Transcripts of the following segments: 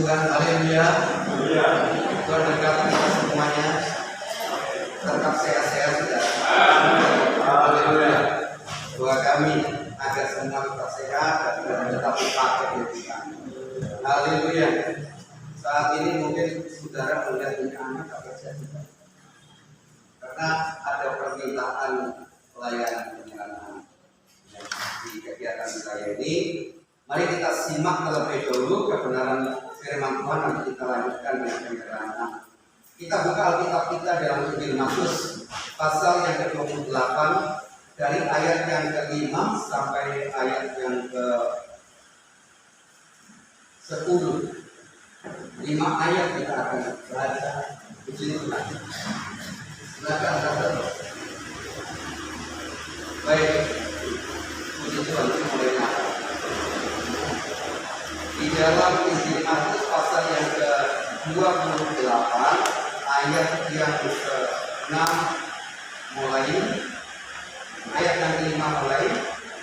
Tuhan, haleluya. Tuhan berkati kita semuanya, tetap sehat-sehat sudah. Haleluya. Doa kami agar semua tetap sehat dan tetap dipakai oleh Tuhan. Haleluya. Saat ini mungkin saudara melihat punya anak apa saja, karena ada permintaan pelayanan penyerahan di kegiatan saya ini. Mari kita simak terlebih dahulu kebenaran firman Tuhan, nanti kita lanjutkan dengan penyerahan. Kita buka Alkitab kita dalam Injil Matius pasal yang ke-28 dari ayat yang ke-5 sampai ayat yang ke-10. 5 ayat kita akan baca di sini. Silakan saudara. Baik, puji Tuhan, mulai. Di dalam Injil Matius pasal yang ke-28 ayat yang ke-6 mulai, ayat yang ke-5 mulai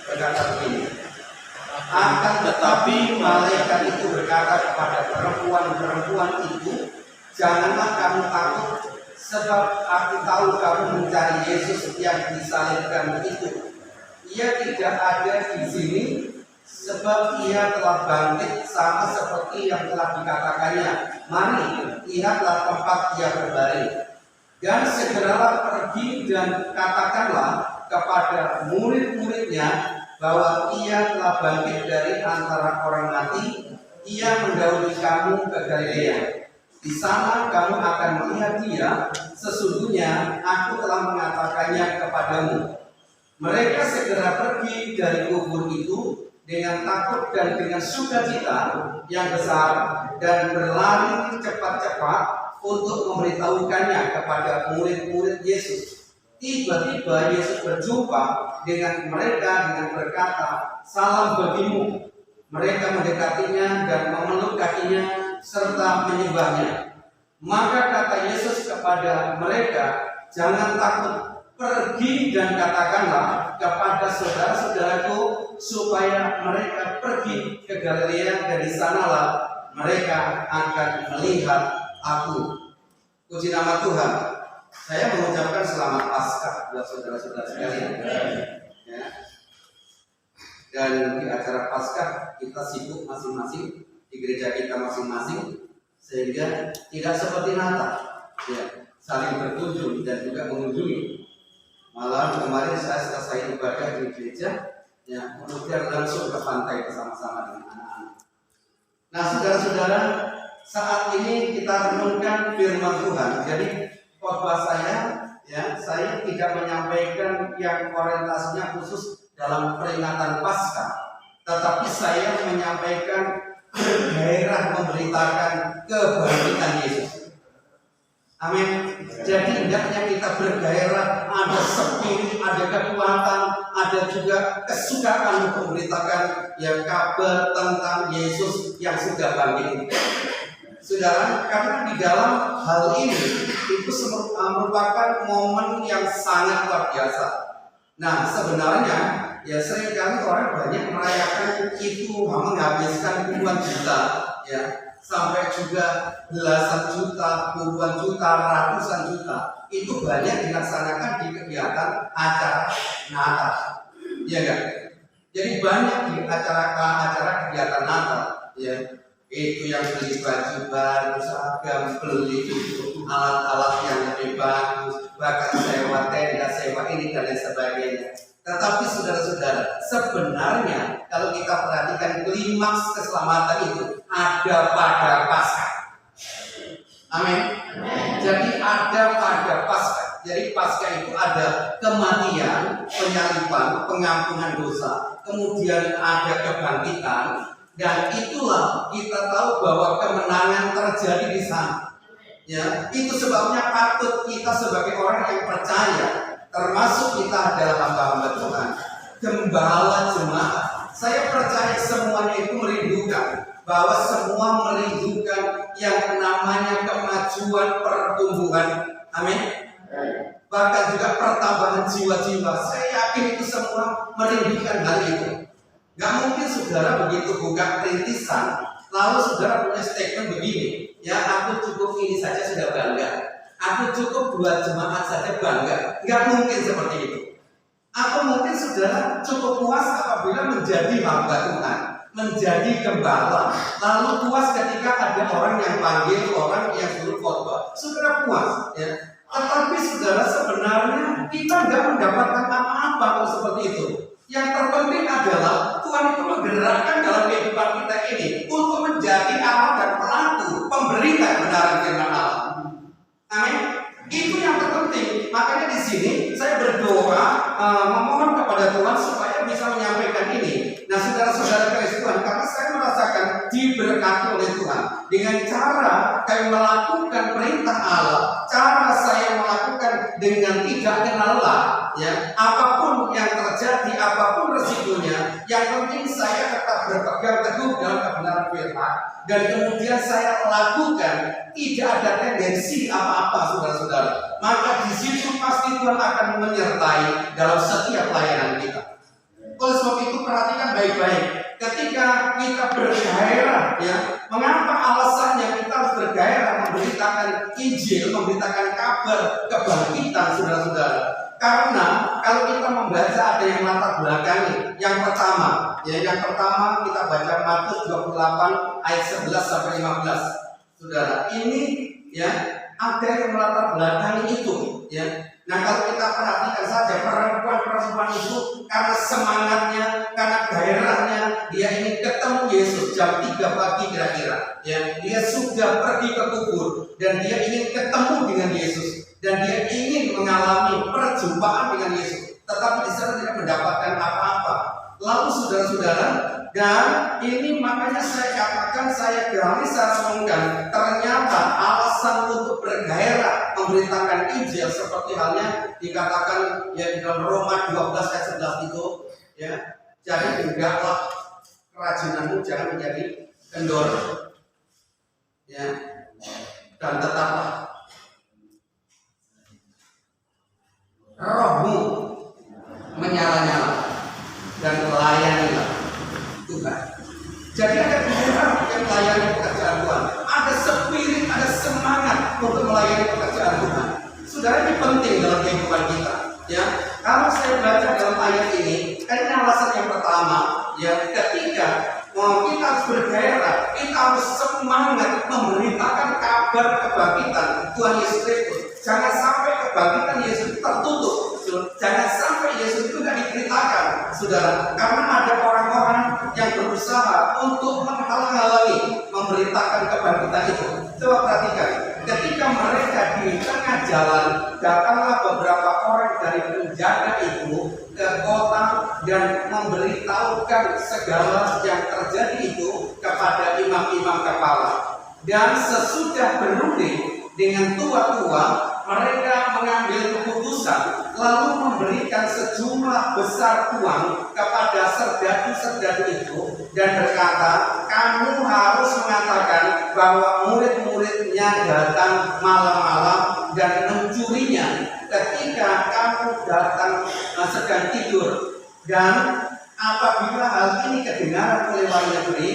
berkata begini. Akan tetapi malaikat itu berkata kepada perempuan-perempuan itu, janganlah kamu takut, sebab aku tahu kamu mencari Yesus yang disalibkan itu. Ia tidak ada di sini, sebab ia telah bangkit sama seperti yang telah dikatakannya. Mari, lihatlah tempat ia berbaring. Dan segeralah pergi dan katakanlah kepada murid-muridnya bahwa ia telah bangkit dari antara orang mati. Ia mendahului kamu ke Galilea. Di sana kamu akan melihat dia. Sesungguhnya aku telah mengatakannya kepadamu. Mereka segera pergi dari kubur itu dengan takut dan dengan sukacita yang besar, dan berlari cepat-cepat untuk memberitahukannya kepada murid-murid Yesus. Tiba-tiba Yesus berjumpa dengan mereka dengan berkata, "Salam bagimu." Mereka mendekatinya dan memeluk kakinya serta menyembahnya. Maka kata Yesus kepada mereka, "Jangan takut. Pergi dan katakanlah kepada saudara-saudaraku supaya mereka pergi ke Galilea, dari sanalah mereka akan melihat aku." Puji nama Tuhan. Saya mengucapkan selamat Paskah buat saudara-saudara sekalian. Ya. Dan di acara Paskah kita sibuk masing-masing di gereja kita masing-masing, sehingga tidak seperti Natal, ya, saling berkunjung dan juga mengunjungi. Malam kemarin saya selesai ibadah di gereja, ya, kemudian langsung ke pantai bersama-sama dengan anak-anak. Nah, saudara-saudara, saat ini kita renungkan firman Tuhan. Jadi khotbah saya, ya, saya tidak menyampaikan yang orientasinya khusus dalam peringatan Paskah, tetapi saya menyampaikan gairah memberitakan kebangkitan Yesus. Amin. Jadi hendaknya kita bergairah, ada spirit, ada kekuatan, ada juga kesukaan untuk memberitakan ya kabar tentang Yesus yang sudah bangkit. Saudara, karena di dalam hal ini itu merupakan momen yang sangat luar biasa. Nah, sebenarnya ya seringkali orang banyak merayakan itu menghabiskan puluhan juta, ya, sampai juga belasan juta, puluhan juta, ratusan juta. Itu banyak dilaksanakan di kegiatan acara Natal, ya kan? Jadi banyak di acara kegiatan Natal, ya. Itu yang beli baju baru, seragam, beli itu alat-alat yang lebih bagus, bahkan sewa tenda, sewa ini dan lain sebagainya. Tetapi saudara-saudara, sebenarnya kalau kita perhatikan klimaks keselamatan itu ada pada Paskah. Amin. Jadi ada pada Paskah. Jadi Paskah itu ada kematian, penyaliban, pengampunan dosa, kemudian ada kebangkitan. Dan itulah kita tahu bahwa kemenangan terjadi di sana. Ya, itu sebabnya patut kita sebagai orang yang percaya, termasuk kita adalah hamba-hamba Tuhan, gembala jemaat. Saya percaya semuanya itu merindukan, bahwa semua merindukan yang namanya kemajuan pertumbuhan. Amin. Bahkan juga pertambahan jiwa-jiwa. Saya yakin itu semua merindukan hal itu. Gak mungkin saudara begitu buka perintisan, Lalu saudara punya statement begini, ya aku cukup ini saja sudah bangga, aku cukup 2 jemaat saja bangga. Nggak mungkin seperti itu. Aku mungkin saudara cukup puas apabila menjadi hamba Tuhan, menjadi gembala, lalu puas ketika ada orang yang panggil, orang yang suruh khotbah. Saudara puas, ya. Tetapi saudara sebenarnya kita nggak mendapatkan apa-apa kalau seperti itu. Yang terpenting adalah Tuhan itu menggerakkan dalam kehidupan kita ini untuk menjadi Allah dan pelaku pemberita kebenaran firman Allah. Amin. Itu yang terpenting. Makanya di sini saya berdoa memohon kepada Tuhan supaya bisa menyampaikan ini. Nah, saudara-saudara Kristus Tuhan, karena saya merasakan diberkati oleh Tuhan dengan cara saya melakukan perintah Allah, cara saya melakukan dengan tidak kenal ya, apapun yang terjadi, apapun resikonya, yang penting saya tetap berpegang teguh dalam kebenaran firman, dan kemudian saya lakukan, tidak ada tendensi apa-apa, saudara-saudara. Maka di situ pasti Tuhan akan menyertai dalam setiap pelayanan kita. Oleh sebab itu perhatikan baik-baik. Ketika kita bergairah, ya, mengapa alasannya kita harus bergairah memberitakan Injil, memberitakan kabar kebangkitan, saudara-saudara? Karena kalau kita membaca ada yang latar belakangi. Yang pertama kita baca Matius 28 ayat 11 sampai 15. Saudara, ini ya ada yang melatar belakangi itu, ya. Nah, kalau kita perhatikan saja perempuan itu karena semangatnya, karena gairahnya, dia ingin ketemu Yesus jam 3 pagi kira-kira. Ya, dia sudah pergi ke kubur dan dia ingin ketemu dengan Yesus dan dia ingin mengalami perjumpaan dengan Yesus. Tetapi di sana tidak mendapatkan apa-apa. Lalu saudara-saudara, dan ini makanya saya katakan, saya gali, saya renungkan, ternyata alasan untuk bergairah memberitakan Injil seperti halnya dikatakan ya di dalam Roma 12 ayat 11 itu, ya. Jadi hendaklah kerajinanmu jangan menjadi kendor, ya, dan tetaplah rohmu menyala-nyala dan melayanilah Tuhan. Jadi ada gairah yang melayani pekerjaan Tuhan, ada spirit, ada semangat untuk melayani pekerjaan Tuhan. Saudara, ini penting dalam kehidupan kita, ya. Kalau saya baca dalam ayat ini, ini alasan yang pertama, ya, ketika kita harus bergairah, kita harus semangat memberitakan kabar kebangkitan Tuhan Yesus Kristus. Jangan sampai kebangkitan Yesus tertutup. Jangan sampai Yesus itu tidak diberitakan, saudara, karena ada orang-orang yang berusaha untuk menghalang-halangi memberitakan kebangkitan itu. Coba perhatikan, ketika mereka di tengah jalan, datanglah beberapa orang dari penjaga itu ke kota dan memberitahukan segala yang terjadi itu kepada imam-imam kepala. Dan sesudah berunding dengan tua-tua, mereka mengambil keputusan lalu memberikan sejumlah besar uang kepada serdadu-serdadu itu dan berkata, kamu harus mengatakan bahwa murid-muridnya datang malam-malam dan mencurinya ketika kamu datang sedang tidur, dan apabila hal ini kedengaran oleh wali negeri,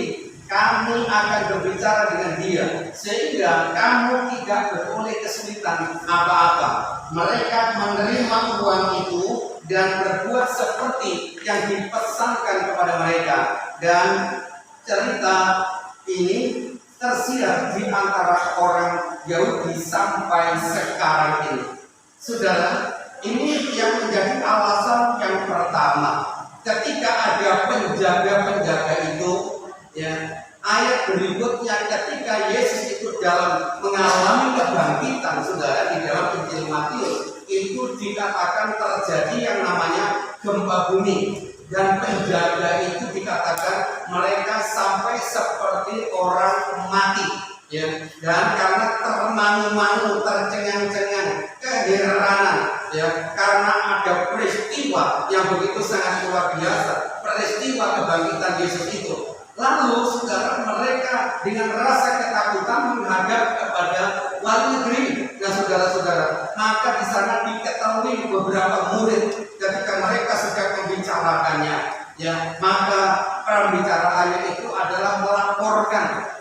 kami akan berbicara dengan dia sehingga kamu tidak beroleh kesulitan apa-apa. Mereka menerima uang itu dan berbuat seperti yang dipesankan kepada mereka, dan cerita ini tersiar di antara orang Yahudi sampai sekarang ini. Saudara, ini yang menjadi alasan yang pertama. Ketika ada penjaga-penjaga itu, ya, ayat berikutnya ketika Yesus itu dalam mengalami kebangkitan, saudara, di dalam Injil Matius itu dikatakan terjadi yang namanya gempa bumi, dan penjaga itu dikatakan mereka sampai seperti orang mati, ya, dan karena termangu-mangu, tercengang-cengang, keheranan, ya, karena ada peristiwa yang begitu sangat luar biasa, peristiwa kebangkitan Yesus itu. Lalu saudara, mereka dengan rasa ketakutan menghadap kepada wali negeri. Nah, saudara-saudara, maka di sana diketahui beberapa murid ketika mereka sedang membicarakannya, ya, maka pembicaraannya itu adalah melaporkan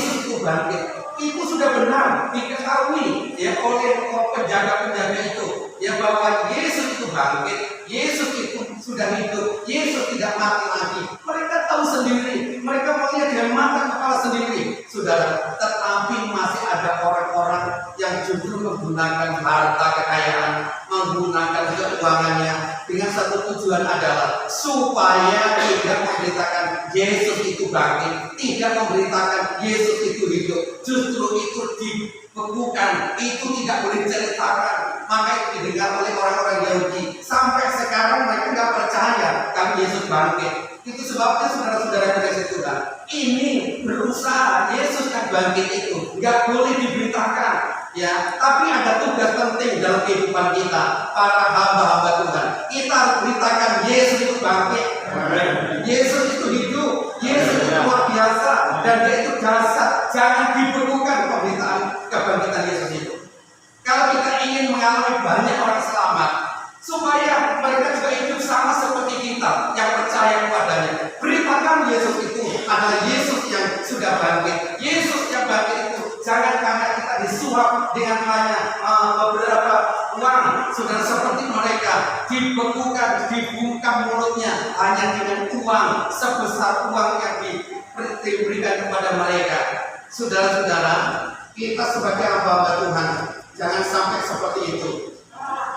Yesus itu bangkit, itu sudah benar diketahui ya oleh penjaga-penjaga itu, ya bahwa Yesus itu bangkit, Yesus itu sudah hidup, Yesus tidak mati lagi. Mereka tahu sendiri, mereka melihat dengan mata kepala sendiri, saudara. Tetapi masih ada orang-orang yang justru menggunakan harta kekayaan, menggunakan keuangannya dengan satu tujuan adalah supaya tidak memberitakan Yesus itu bangkit, tidak memberitakan Yesus itu hidup. Justru itu dibekukan, itu tidak boleh diceritakan. Maka itu didengar oleh orang-orang Yahudi. Sampai sekarang mereka tidak percaya kalau Yesus bangkit. Itu sebabnya saudara-saudara kasih Tuhan, ini berusaha Yesus yang bangkit itu nggak boleh diberitakan, ya. Tapi ada tugas penting dalam kehidupan kita, para hamba-hamba Tuhan. Kita harus beritakan Yesus itu bangkit, Yesus itu hidup, Yesus itu luar biasa, dan dia itu dahsyat. Jangan dibekukan pemberitaan kebangkitan Yesus itu. Kalau kita ingin mengalami banyak orang selamat, supaya mereka juga hidup sama seperti kita yang percaya kepadanya, beritakan Yesus itu adalah Yesus yang sudah bangkit. Yesus yang bangkit itu jangan karena kita disuap dengan hanya beberapa uang, saudara, seperti mereka dibekukan, dibungkam mulutnya hanya dengan uang sebesar uang yang diberikan kepada mereka. Saudara-saudara, kita sebagai hamba Tuhan jangan sampai seperti itu.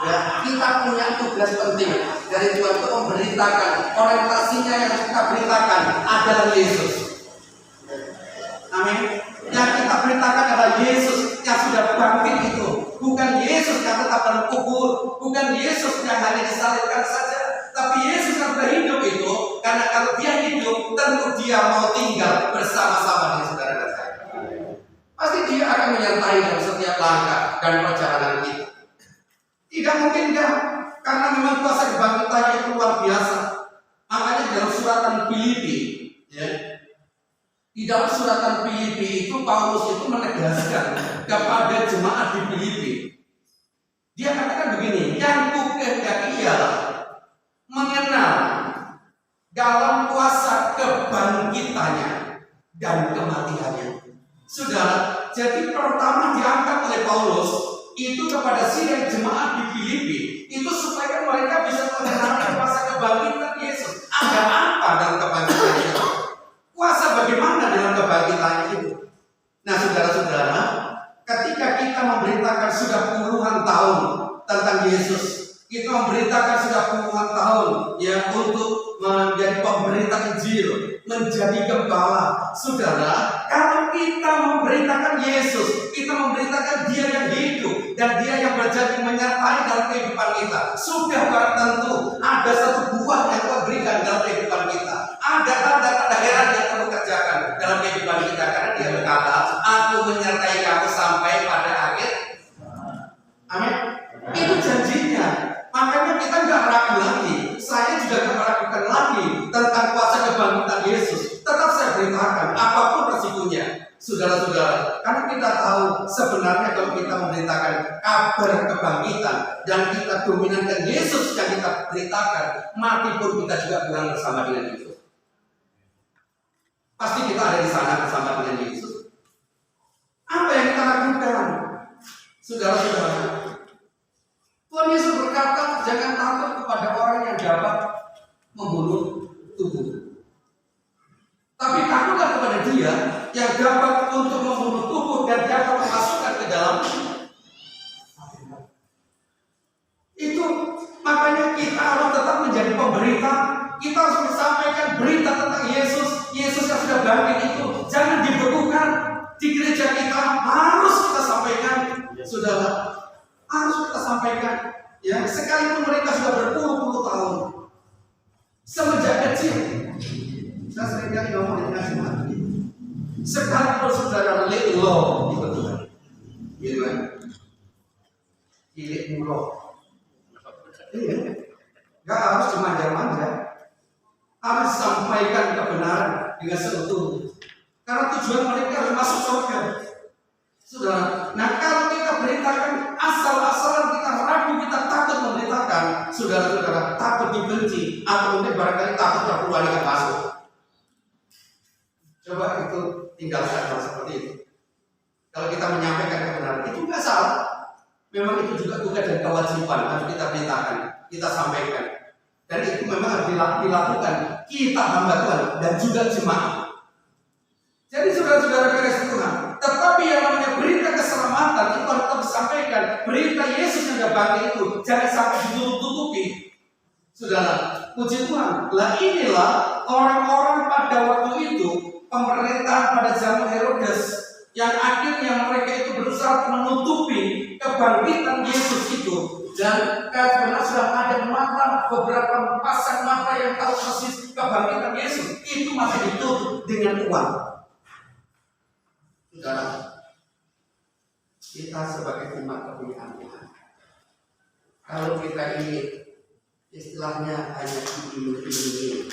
Ya, kita punya tugas penting dari Tuhan untuk memberitakan, orientasinya yang kita beritakan adalah Yesus. Amin. Yang kita beritakan adalah Yesus yang sudah bangkit itu, bukan Yesus yang tetap dalam kubur, bukan Yesus yang hanya disalibkan saja, tapi Yesus yang sudah hidup itu. Karena kalau dia hidup, tentu dia mau tinggal bersama-sama dengan saudara dan saya. Pasti dia akan menyertai dalam setiap langkah dan perjalanan kita. Tidak mungkin enggak, karena memang kuasa kebangkitannya itu luar biasa. Makanya dalam suratan Filipi, ya, di dalam suratan Filipi itu Paulus itu menegaskan kepada jemaat di Filipi. Dia katakan begini, yang kukehendaki ialah mengenal dalam kuasa kebangkitannya dan kematiannya. Saudara, jadi pertama diangkat oleh Paulus itu kepada sidang jemaat di Filipi itu supaya mereka bisa mengenal kuasa kebangkitan Yesus. Ada apa dalam kebangkitan itu? Kuasa bagaimana dalam kebangkitan itu? Nah, saudara-saudara, ketika kita memberitakan sudah puluhan tahun tentang Yesus, kita memberitakan sudah puluhan tahun ya untuk menjadi pemberita Injil, menjadi gembala. Saudara, kalau kita memberitakan Yesus, kita memberitakan Dia yang hidup dan Dia yang berjanji menyertai dalam kehidupan kita, sudah barang tentu ada satu buah yang Tuhan berikan dalam kehidupan kita. Ada tanda-tanda heran yang Tuhan kerjakan dalam kehidupan kita, karena Dia berkata, Aku menyertai kamu sampai pada akhir. Amin. Itu janjinya. Makanya kita nggak ragu lagi. Saya juga nggak meragukan lagi tentang kuasa kebangkitan Yesus. Tetap saya beritakan apapun resikonya, saudara-saudara. Karena kita tahu sebenarnya kalau kita memberitakan kabar kebangkitan dan kita dominankan Yesus yang kita beritakan, mati pun kita juga pulang bersama dengan Yesus. Pasti kita ada di sana bersama dengan Yesus. Apa yang kita lakukan, saudara-saudara? Tuhan Yesus berkata, jangan takut kepada orang yang dapat membunuh tubuh, tapi takutlah kepada Dia yang dapat untuk membunuh tubuh dan dapat memasukkan ke dalam itu. Makanya kita harus tetap menjadi pemberita. Kita harus menyampaikan berita tentang Yesus, Yesus yang sudah bangkit itu. Jangan dibekukan. Di gereja kita harus kita sampaikan, saudara. Harus kita sampaikan, ya, sekalipun mereka sudah berpuluh-puluh tahun. Semenjak kecil, saya sering kali ngomong di tengah jemaat, sekalipun saudara lihat lo di Tuhan, gitu kan? Lihat lo, iya, nggak harus cuma manja-manja, harus sampaikan kebenaran dengan seutuhnya. Karena tujuan mereka harus masuk surga. Saudara, nah kalau kita beritakan asal-asalan, kita ragu, kita takut memberitakan, saudara-saudara, takut dibenci, atau mungkin barangkali takut terkeluar dengan masuk. Coba itu tinggalkan hal seperti Kalau kita menyampaikan kebenaran itu nggak salah. Memang itu juga tugas dan kewajiban harus kita beritakan, kita sampaikan. Dan itu memang harus dilakukan kita hamba Tuhan dan juga jemaat. Jadi saudara-saudara kasih Tuhan, tetapi yang namanya berita keselamatan itu harus tetap disampaikan. Berita Yesus yang sudah bangkit itu jangan sampai ditutup-tutupi. Saudara, puji Tuhan. Lah inilah orang-orang pada waktu itu, pemerintahan pada zaman Herodes, yang akhirnya mereka itu berusaha menutupi kebangkitan Yesus itu. Dan karena sudah ada beberapa pasang mata yang tahu persis kebangkitan Yesus, itu masih ditutup dengan uang. Saudara, kita sebagai umat kepunyaan Tuhan, kalau kita ini istilahnya hanya ingin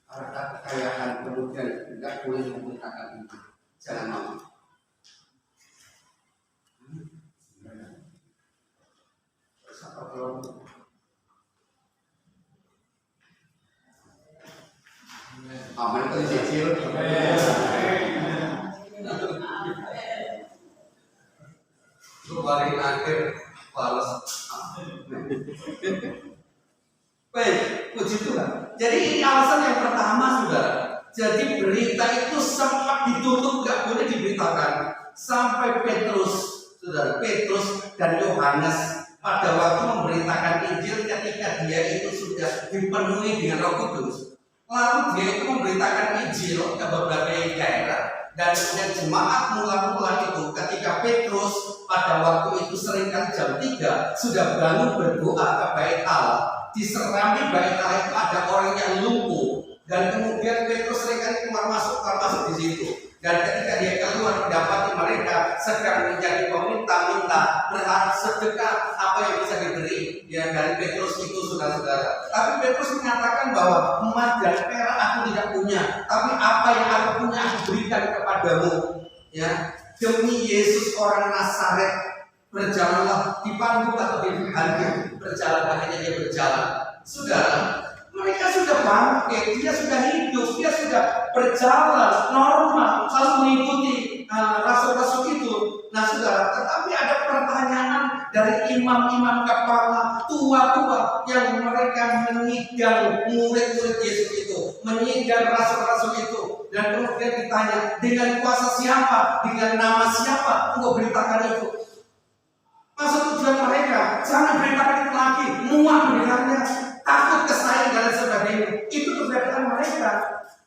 harta kekayaan, kemudian tidak boleh memberitakan itu, jangan mau. Amin itu dicicil. Itu paling akhir balas. Baik, puji Tuhan. Jadi ini alasan yang pertama, saudara. Jadi berita itu sempat ditutup, nggak boleh diberitakan sampai Petrus, saudara, Petrus dan Yohanes pada waktu memberitakan Injil ketika dia itu sudah dipenuhi dengan Roh Kudus. Lalu dia itu memberitakan Injil ke beberapa daerah dan kemudian jemaat mula-mula itu ketika Petrus pada waktu itu seringkali jam 3 sudah bangun berdoa ke bait Allah. Diserami bait Allah itu ada orang yang lumpuh dan kemudian Petrus seringkali keluar masuk di situ. Dan ketika dia keluar mendapati mereka sedang menjadi peminta-minta, berharap sedekah apa yang bisa diberi ya dari Petrus itu, saudara-saudara. Tapi Petrus mengatakan bahwa emas dan perak aku tidak punya, tapi apa yang aku punya aku berikan kepadamu. Ya, demi Yesus orang Nazaret, berjalanlah dipandu atau dipandu, berjalan akhirnya dia berjalan. Saudara, mereka sudah bangkit, dia sudah hidup, dia sudah berjalan normal, lalu mengikuti rasul-rasul itu. Nah saudara, tetapi ada pertanyaan dari imam-imam kepala tua-tua yang mereka menyidang murid-murid Yesus itu, menyidang rasul-rasul itu, dan kemudian ditanya dengan kuasa siapa, dengan nama siapa untuk beritakan itu. Maksud tujuan mereka, jangan beritakan itu lagi, muak mendengarnya, takut kesaing dan sebagainya. Itu keberadaan mereka,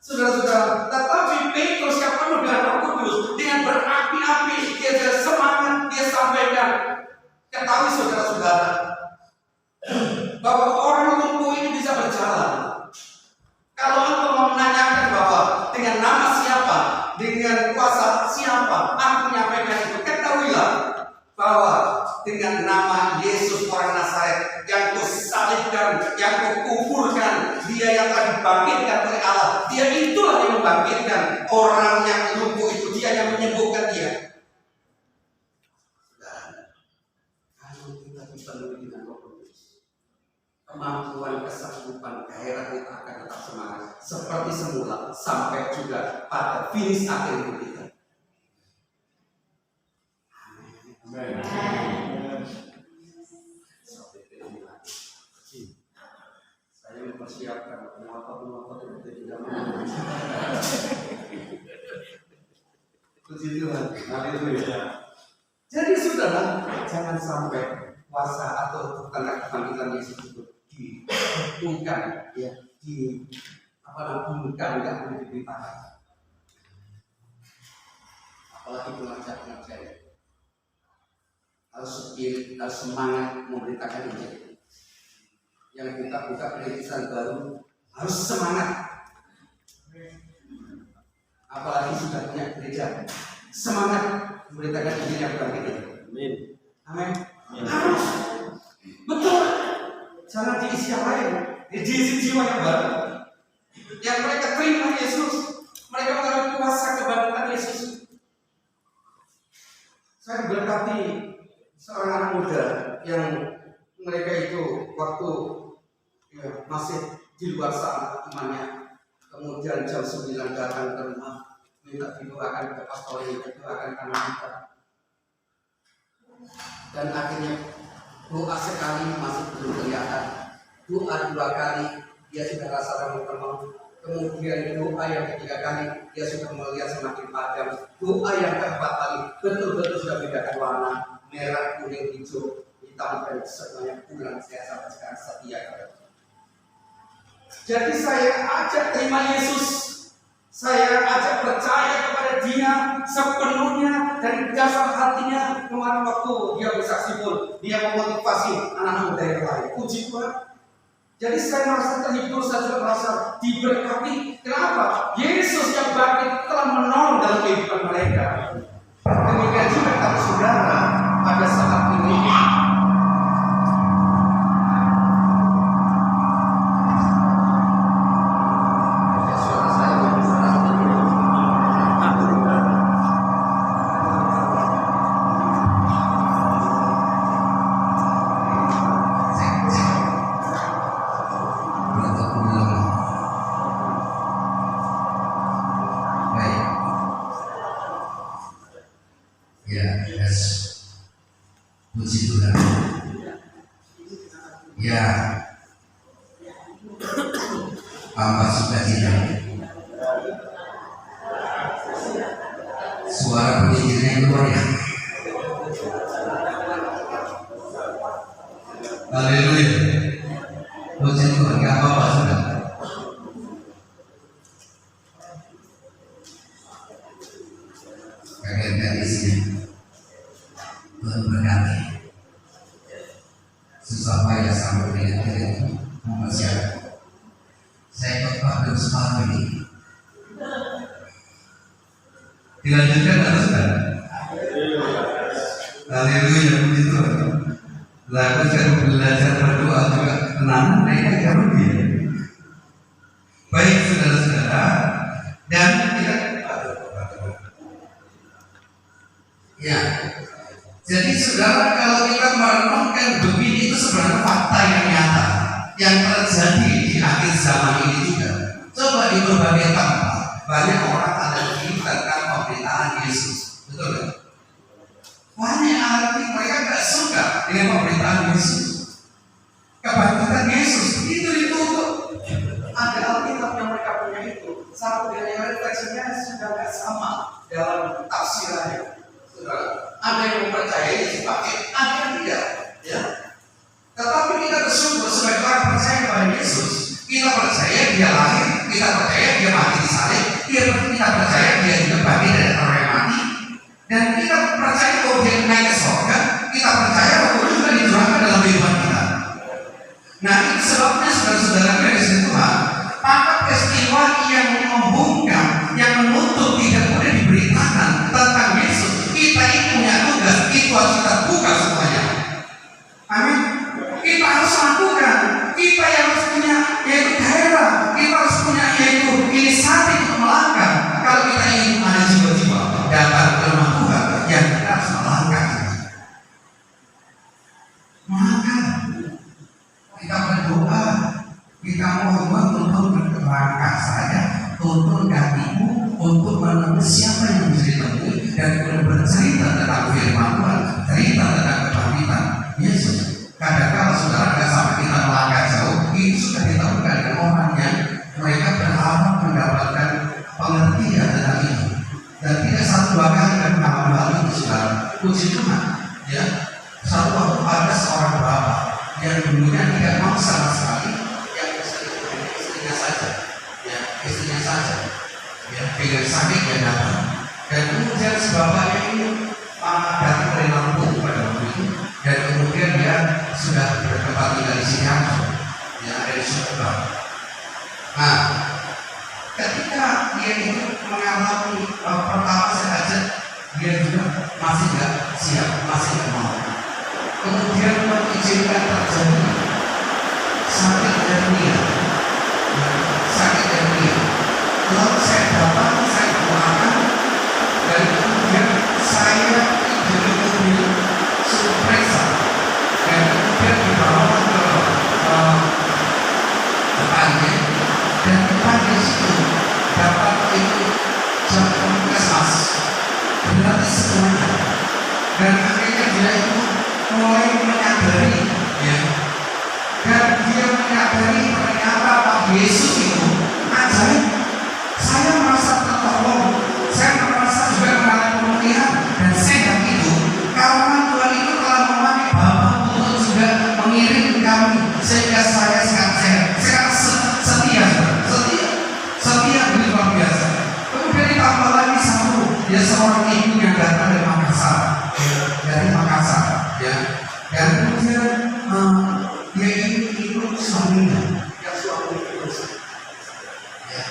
saudara-saudara. Tetapi Petrus yang penuh dengan Roh Kudus, dengan berapi-api, dia semangat, dia sampaikan. Ketahui saudara-saudara, bahwa orang lumpuh ini bisa berjalan. Kalau engkau mau menanyakan bahwa dengan nama siapa, dengan kuasa siapa, aku menyampaikan itu, ketahuilah bahwa dengan nama Yesus orang Nazaret yang kusalibkan, yang kukuburkan, dia yang telah dibangkitkan oleh Allah, dia itulah yang membangkitkan orang yang lumpuh itu, dia yang menyembuhkan dia. Dan kalau kita dipenuhi dengan Roh Kudus, kemampuan kesanggupan gairah kita akan tetap semangat seperti semula sampai juga pada finish akhir hidup kita. Amin. Saya mempersiapkan motor itu tidak mau. Puji Tuhan. Haleluya. Jadi saudara, jangan sampai kuasa atau tanda kebangkitan Yesus itu dihubungkan, ya, dihubungkan tidak boleh diberitakan. Apalagi pengajar-pengajar harus spirit, harus semangat memberitakan Injil. Yang kita buka perintisan baru harus semangat. Apalagi sudah punya gereja, semangat memberitakan Injil yang bangkit itu. Amin. Amin. Harus betul. Jangan diisi yang lain, diisi jiwa yang baru. Yang mereka terima Yesus, mereka mengalami kuasa kebangkitan Yesus. Saya berkati seorang anak muda yang mereka itu waktu masih di luar sana imannya, kemudian jam 9 datang ke rumah minta didoakan ke pastor ini, didoakan karena kita. Dan akhirnya doa sekali masih belum kelihatan, doa 2 kali dia sudah rasa remuk-remuk, kemudian doa yang ketiga kali dia sudah melihat semakin padam, doa yang keempat kali betul-betul sudah bedakan warna merah, kuning, hijau, hitam, dan semuanya pulang. Saya sampai sekarang setia kepada. Jadi saya ajak terima Yesus, saya ajak percaya kepada Dia sepenuhnya dari dasar hatinya. Kemarin waktu dia bersaksi pun, dia memotivasi anak-anak muda yang lain. Puji Tuhan. Jadi saya merasa terhibur, saya juga merasa diberkati. Kenapa? Yesus yang bangkit telah menolong dalam kehidupan mereka. Demikian juga kalau saudara pada saat ini. Puji Tuhan. Ya, hamba suka cita. Suara penginjilnya keluar ya. Haleluya. Puji Tuhan. Gak apa-apa sudah. Kaget di sini. Tuhan berkati. Susah payah sampai dengan itu masyarakat. Saya khotbah belum sepatu ini. Dilanjutkan atau sudah? Haleluya, puji Tuhan. Lalu saya belajar berdoa juga tenang, mereka jauh dia. Baik saudara-saudara, dan kita ya. Jadi saudara, kalau kita merenungkan begini, itu sebenarnya fakta yang nyata yang terjadi di akhir zaman ini juga. Coba di berbagai tempat banyak orang alergi tentang pemberitaan Yesus, betul kan? Banyak alergi, mereka tidak suka dengan pemberitaan Yesus. Kebangkitan Yesus itu ditutup. Ada Alkitab yang mereka punya itu, satu dengan yang lain versinya sudah tidak sama dalam tafsirannya. Ada yang mempercayai Yesus bangkit, ada yang tidak, ya. Tetapi kita bersyukur sebagai orang percaya kepada Yesus. Kita percaya Dia lahir, kita percaya Dia mati di salib, kita percaya Dia juga bangkit dari orang yang mati, dan kita percaya bahwa Dia naik ke surga. Kita percaya bahwa Dia juga dicurahkan dalam kehidupan kita. Nah, itu sebabnya saudara-saudara dari Tuhan, maka peristiwa yang membungkam, yang menutup tidak boleh diberitakan tentang Yesus. Kita ini punya tugas, itu harus kita buka semuanya. Amin. Kita harus lakukan. Kita yang harus punya yaitu daerah. Kita harus punya yaitu inisiatif untuk melangkah. Kalau kita ingin ada jiwa-jiwa datang ke rumah Tuhan, yang kita harus melangkah. Maka kita berdoa, kita mohon untuk berlangkah saja, tuntun kakimu untuk menemui siapa yang bisa ditemui dan bercerita tentang firman Tuhan, cerita tentang kebangkitan Yesus. Kadang-kadang saudara tidak sampai kita melangkah jauh, itu sudah ditemukan dengan orang yang mereka berharap mendapatkan pengertian tentang itu. Dan tidak satu dua kali dan hal itu saudara. Puji Tuhan, ya. Satu waktu ada seorang bapak yang dulunya tidak mau sama sekali yang istrinya saja, ya, istrinya saja, ya, dengan sakit yang datang. Dan kemudian si bapaknya ini datang dari Lampung pada waktu itu, dan kemudian dia sudah bertempat tinggal di sini, ya, ada di Surabaya. Nah, ketika dia itu mengalami pertama saja, dia juga masih tidak siap, masih tidak mau. Kemudian mengizinkan terjadi sakit hernia, sakit hernia. Lalu saya datang, saya doakan, dan kemudian saya jadi mobil surpresa, dan kemudian dibawa ke depannya, dan depan di situ dapat itu jam puskesmas gratis semuanya, dan akhirnya dia itu mulai menyadari, ya, dan dia menyadari ternyata Pak Yesus itu ajaib. Saya merasa tertolong, saya merasa juga mengalami pemulihan dan sehat itu karena Tuhan itu telah memakai Bapak untuk juga mengirim kami sehingga saya sekarang setia begitu luar biasa. Kemudian ditambah lagi satu, dia seorang ibu yang datang dari Makassar, ya. Dan kemudian dia ikut suaminya, yang suaminya itu. Ya.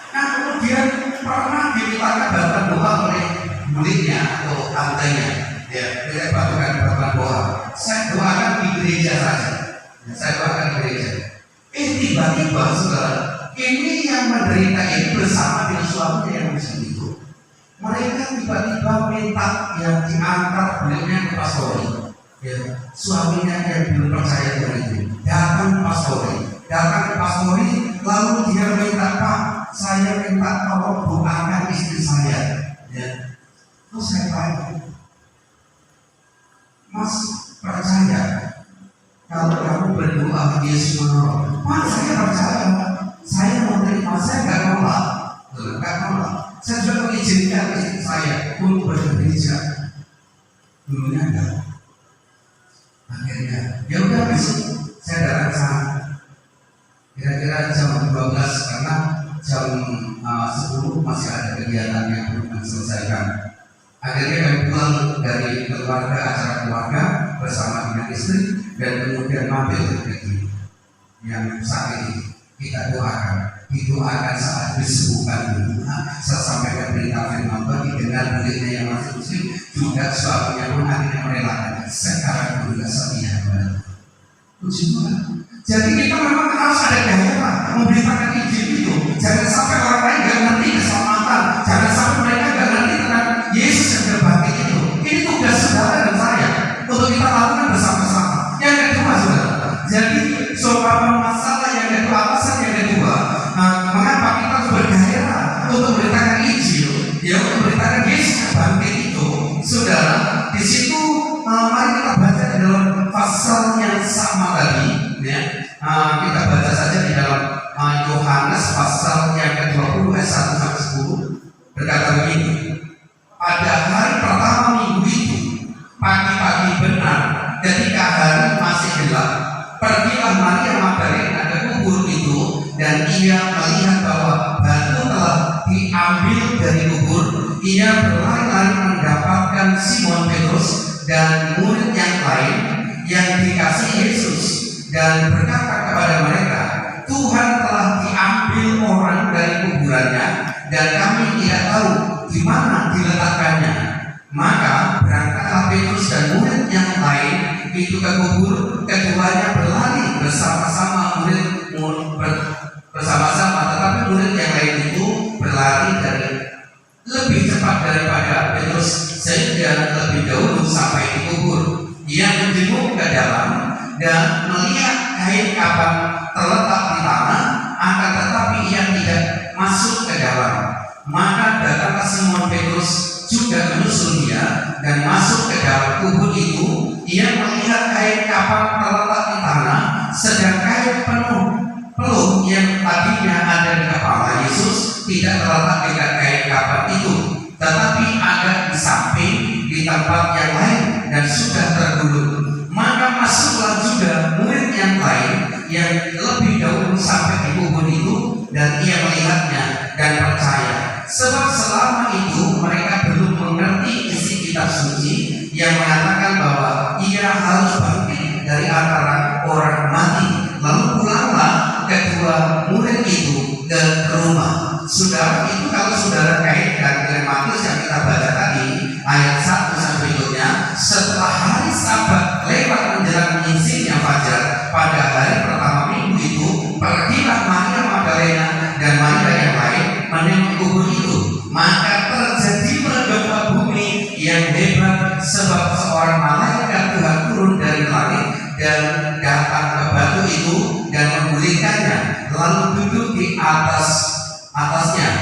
Nah kemudian pernah dimintakan bantuan doa oleh muridnya atau tantenya, ya, dia bantuan doa. Saya doakan di gereja saja, ya, saya doakan di gereja. Tiba-tiba saudara, ini yang menderita ini bersama dengan suaminya yang muslim itu. Mereka tiba-tiba minta yang diangkat beliaunya ke pastori. Ya, suaminya yang belum percaya Tuhan itu datang ke pastori, lalu dia minta, Pak, saya minta tolong doakan istri saya. Ya, terus saya tanya, Mas percaya kalau kamu berdoa Yesus menolong? Mas, saya percaya. Saya menerima, saya nggak nolak. Saya juga mengizinkan istri saya untuk bergereja. Dulunya enggak. Akhirnya, ya udah besok saya datang sana. Kira-kira jam 12 karena jam 10 masih ada kegiatan yang belum diselesaikan. Akhirnya kami pulang dari acara keluarga bersama dengan istri dan kemudian mampir ke yang saat ini. Kita didoakan saat disembuhkan dulu. Saya sampaikan berita firman Tuhan didengar muridnya yang masih muslim, juga suaminya pun akhirnya merelakan. Sekarang juga setia kepada Tuhan. Jadi kita memang harus ada gairah memberitakan Injil itu. Jangan sampai orang lain nggak ngerti keselamatan. Jangan sampai mereka nggak ngerti tentang Yesus yang berbangkit itu. Ini tugas saudara dan saya untuk kita lakukan bersama-sama. Yang kedua, saudara. Jadi soal masalah yang kedua, alasan yang kedua, mengapa kita harus bergairah untuk memberitakan Injil, ya, untuk memberitakan Yesus yang bangkit itu, saudara. Di situ mari kita baca di dalam pasal yang sama tadi, ya. Kita baca saja di dalam Yohanes pasal yang ke-20 ayat 1 sampai 10 berkata begini. Pada hari pertama minggu itu, pagi-pagi benar, ketika hari masih gelap, pergilah Maria Magdalena ke kubur itu dan ia melihat bahwa batu telah diambil dari kubur. Ia berlari-lari mendapatkan Simon Petrus dan murid yang lain yang dikasihi Yesus dan berkata kepada mereka, Tuhan telah diambil orang dari kuburannya dan kami tidak tahu di mana diletakkannya. Maka berangkatlah Petrus dan murid yang lain itu ke kubur. Keduanya berlari bersama-sama tetapi murid yang lain itu berlari lebih cepat daripada Petrus sehingga lebih dahulu sampai di kubur. Ia menjenguk ke dalam dan melihat kain kapan terletak di tanah, akan tetapi ia tidak masuk ke dalam. Maka datanglah Simon Petrus juga menyusul dia dan masuk ke dalam kubur itu. Ia melihat kain kapan terletak di tanah, sedang kain peluh yang tadinya ada di kepala Yesus tidak terletak dengan kain kapan itu, tetapi ada di samping di tempat yang lain dan sudah tergulung. Maka masuklah juga murid yang lain yang lebih dahulu sampai di kubur itu, dan ia melihatnya dan percaya. Sebab selama itu mereka belum mengerti isi kitab suci yang mengatakan bahwa ia harus bangkit dari antara orang mati. Lalu pulanglah kedua murid itu ke rumah. Saudara, itu kalau saudara kaitkan dengan Matius yang kita baca tadi ayat 1 sampai berikutnya, setelah hari Sabat lewat menjelang nyingsingnya fajar pada hari pertama minggu itu, pergilah Maria Magdalena dan Maria yang lain menengok kubur itu. Maka terjadilah gempa bumi yang hebat, sebab seorang malaikat Tuhan turun dari langit dan datang ke batu itu dan menggulingkannya, lalu duduk di atasnya.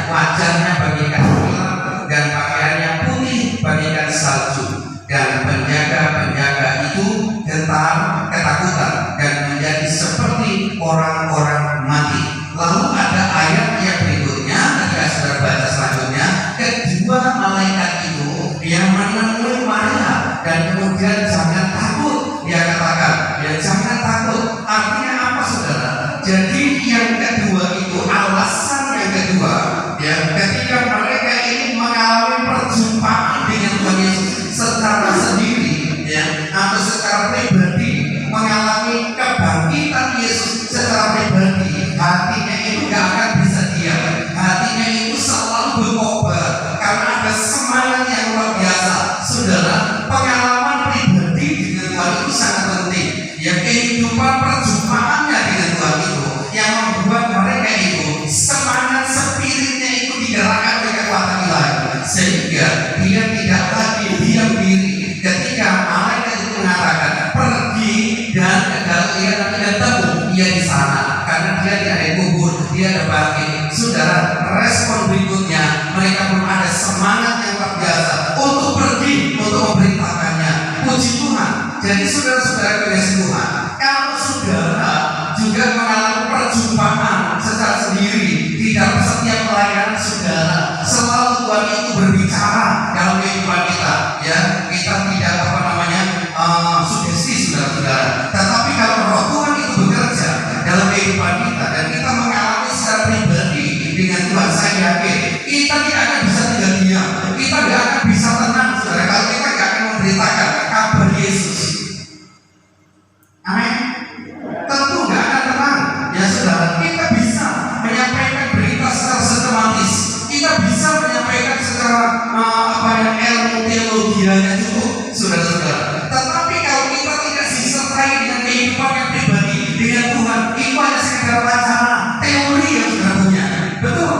Wajahnya bagaikan bulan dan pakaiannya putih bagaikan salju. Dan penjaga-penjaga itu getar, ketakutan, dan menjadi seperti orang-orang mati. Lalu ada ayat yang berikutnya, ketika saudara baca selanjutnya, kedua malaikat itu yang menemui Maria, dan kemudian jangan takut, dia katakan, ya jangan takut. Artinya apa saudara? Jadi yang kedua itu, alasan yang kedua, ya ketika mereka ini mengalami perjumpaan dengan Tuhan Yesus secara sendiri, ya atau secara pribadi, mengalami kebangkitan Yesus secara pribadi, hatinya itu gak akan bisa diam, hatinya itu selalu berkobar karena ada semangat yang luar biasa. Saudara, pengalaman pribadi dengan Tuhan itu sangat penting, ya kehidupan perjumpaannya dengan Tuhan itu yang membuat mereka itu semangat spiritnya itu digerakkan oleh kekuatan ilahi, sehingga dia tidak lagi diam diri ketika malaikat itu mengatakan pergi dan ke Galilea nanti ketemu dia di sana, karena dia tidak ada kubur, dia ada bangkit. Saudara, respon berikutnya mereka belum ada semangat yang luar biasa untuk pergi untuk memberitakannya. Puji Tuhan. Jadi saudara-saudara kasih Tuhan, kalau saudara juga mengalami perjumpaan secara sendiri di dalam setiap pelayanan saudara, selalu Tuhan itu berbicara dalam kehidupan kita, ya kita tidak sugesti saudara-saudara. Tetapi kalau Roh Tuhan itu bekerja dalam kehidupan kita dan kita mengalami secara pribadi dengan Tuhan, saya yakin kita tidak akan bisa tinggal diam, kita tidak akan bisa tenang saudara kalau kita tidak akan memberitakan kabar Yesus. Amin. Tentu nggak akan tenang, ya saudara. Kita bisa menyampaikan berita secara sistematis, kita bisa menyampaikan secara ilmu teologianya cukup, saudara-saudara. Tetapi kalau kita tidak disertai dengan kehidupan yang pribadi dengan Tuhan, itu hanya sekedar wacana, teori yang sudah punya, betul.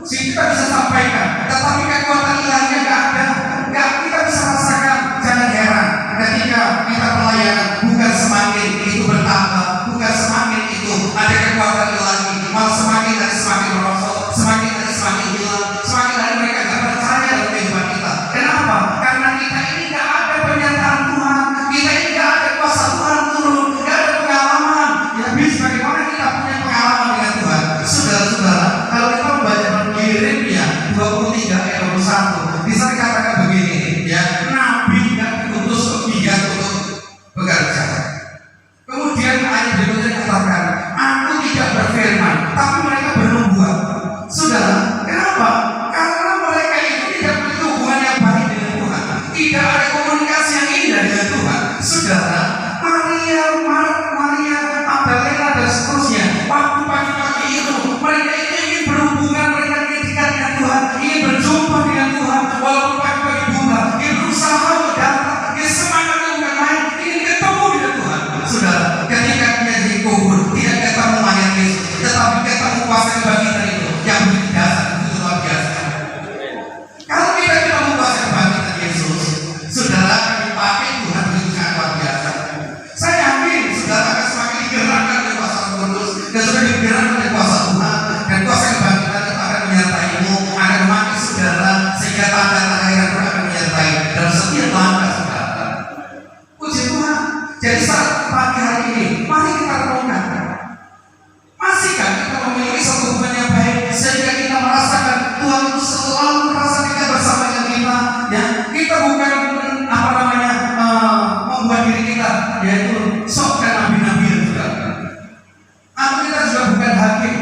Sehingga kita bisa sampaikan, tetapi kekuatan ilahnya nggak ada, nggak kita bisa rasakan. Jangan heran ketika kita pelayanan bukan semakin itu bertambah, bukan semakin itu ada kekuatan ilahi, malah semakin hari semakin merosot, semakin hari semakin hilang, semakin hari mereka nggak percaya dalam kehidupan kita. Kenapa? Karena kita ini nggak ada pernyataan Tuhan, kita ini nggak ada kuasa Tuhan turun, nggak ada pengalaman. Ya bisa bagaimana kita punya pengalaman dengan Tuhan, saudara-saudara. Kalau kita membaca Yeremia 23 ayat 21, bisa dikatakan begini, ya nabi nggak diutus ke biar untuk bekerja. Kemudian ayat berikutnya katakan, aku tidak berfirman, tapi mereka bernubuat. Saudara, kenapa? Karena mereka itu tidak punya hubungan yang baik dengan Tuhan, tidak ada komunikasi yang indah dengan Tuhan. Saudara, Maria, Magdalena dan seterusnya, waktu pagi-pagi itu mereka itu ingin berhubungan, mereka ingin dekat dengan Tuhan, ingin berjumpa dengan Tuhan, walaupun pagi-pagi buta, ingin berusaha untuk datang, ingin semangatnya bukan main, ingin ketemu dengan Tuhan. Saudara, ketika dia di kubur, tidak ketemu mayat Yesus, tetapi ketemu kuasa kebangkitan itu yang begitu dasar, itu luar biasa. Kalau kita ketemu kuasa kebangkitan Yesus, saudara akan dipakai Tuhan begitu sangat luar biasa. Saya yakin saudara akan semakin digerakkan oleh kuasa Roh Kudus dan sudah digerakkan oleh kuasa Tuhan, dan kuasa kebangkitan itu akan menyertaimu, akan memakai saudara sehingga tanda-tanda yang akan menyertai dalam setiap langkah saudara. Puji Tuhan. Jadi saat pagi hari ini, mari kita renungkan. Masihkah kita memiliki satu hubungan yang baik sehingga kita merasakan Tuhan itu selalu merasa kita bersama dengan kita, ya kita bukan membuat diri kita yaitu sok dan nabi-nabi juga. Atau kita juga bukan hakim.